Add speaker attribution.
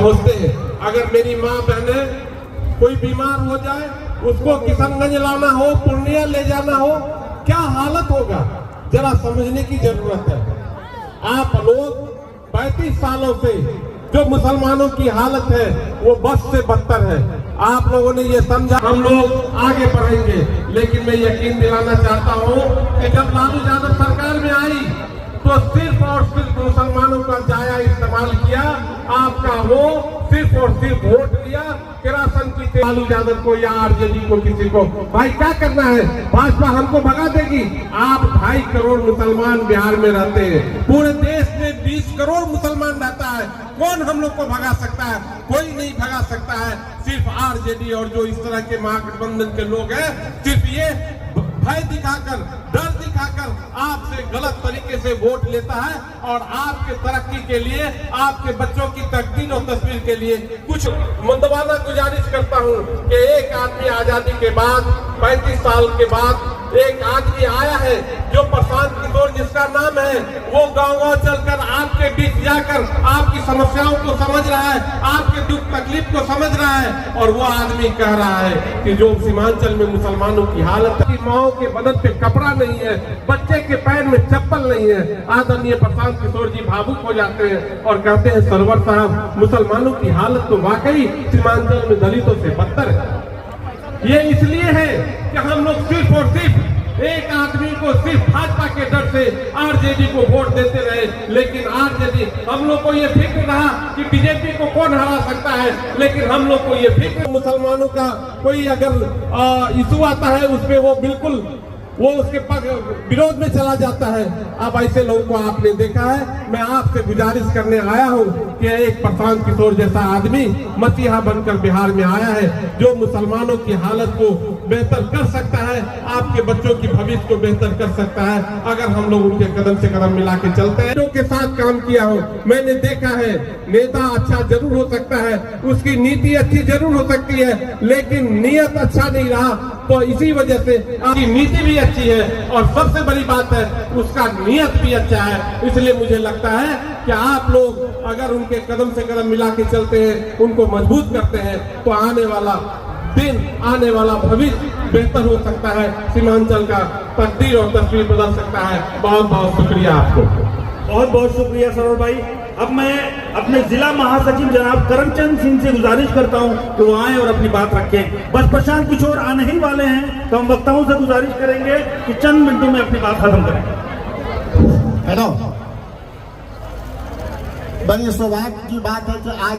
Speaker 1: पहुंचते हैं। अगर मेरी माँ बहनें कोई बीमार हो जाए, उसको किशनगंज लाना हो, पूर्णिया ले जाना हो, क्या हालत होगा, जरा समझने की जरूरत है। आप लोग 35 सालों से जो मुसलमानों की हालत है वो बस से बदतर है। आप लोगों ने ये समझा, हम लोग आगे बढ़ेंगे। लेकिन मैं यकीन दिलाना चाहता हूँ कि जब लालू यादव सरकार में आई तो सिर्फ और सिर्फ मुसलमानों का जाया इस्तेमाल किया। आपका वो सिर्फ और सिर्फ वोट लिया, किरासन की लालू यादव को या आरजेडी को, किसी को। भाई क्या करना है, भाजपा हमको भगा देगी। आप 2.5 करोड़ मुसलमान बिहार में रहते हैं, पूरे देश में 20 करोड़ मुसलमान रहता है। कौन हम लोग को भगा सकता है? कोई नहीं भगा सकता है। सिर्फ आरजेडी और जो इस तरह के महागठबंधन के लोग हैं, सिर्फ ये भय दिखाकर, डर दिखाकर आपसे गलत तरीके से वोट लेता है और आपके तरक्की के लिए, आपके बच्चों की तकदीर और तस्वीर के लिए कुछ मंदवाना गुजारिश करता हूं कि एक आदमी आजादी के बाद 35 साल के बाद एक आदमी आया है जो प्रशांत किशोर जिसका नाम है, वो गांव-गांव चलकर आपके बीच जाकर आपकी समस्याओं को समझ रहा है, आपके दुख तकलीफ को समझ रहा है। और वो आदमी कह रहा है कि जो सीमांचल में मुसलमानों की हालत है, माओ के बदन पे कपड़ा नहीं है, बच्चे के पैर में चप्पल नहीं है। आदरणीय प्रशांत किशोर जी भावुक हो जाते हैं और कहते हैं, सरवर साहब, मुसलमानों की हालत तो वाकई सीमांचल में दलितों से बदतर है। ये इसलिए है कि हम लोग सिर्फ और सिर्फ एक आदमी को सिर्फ भाजपा के डर से आरजेडी को वोट देते रहे। लेकिन आरजेडी, हम लोग को ये फिक्र रहा कि बीजेपी को कौन हरा सकता है, लेकिन हम लोग को ये फिक्र, मुसलमानों का कोई अगर इशू आता है उस पर वो बिल्कुल वो उसके विरोध में चला जाता है। अब ऐसे लोगों को आपने देखा है। मैं आपसे गुजारिश करने आया हूं कि एक प्रशांत किशोर जैसा आदमी मसीहा बनकर बिहार में आया है, जो मुसलमानों की हालत को बेहतर कर सकता है, आपके बच्चों की भविष्य को बेहतर कर सकता है, अगर हम लोग उनके कदम से कदम मिला के चलते हैं। के साथ काम किया हो, मैंने देखा है, नेता अच्छा जरूर हो सकता है, उसकी नीति अच्छी जरूर हो सकती है, लेकिन नियत अच्छा नहीं रहा। तो इसी वजह से आपकी नीति भी अच्छी है और सबसे बड़ी बात है उसका नियत भी अच्छा है। इसलिए मुझे लगता है कि आप लोग अगर उनके कदम से कदम मिला के चलते हैं, उनको मजबूत करते हैं, तो आने वाला दिन, आने वाला भविष्य बेहतर हो सकता है। सीमांचल का तकदीर और तस्वीर बदल सकता है। बहुत बहुत शुक्रिया आपको।
Speaker 2: बहुत बहुत शुक्रिया सरवर भाई। अब मैं अपने जिला महासचिव जनाब करमचंद सिंह से गुजारिश करता हूं कि वो आए और अपनी बात रखें। बस प्रशांत किशोर आने ही वाले हैं, तो हम वक्ताओं से गुजारिश करेंगे कि चंद मिनटों में अपनी बात खत्म करें।
Speaker 3: हेलो, बड़ी सौभाग्य की बात है कि आज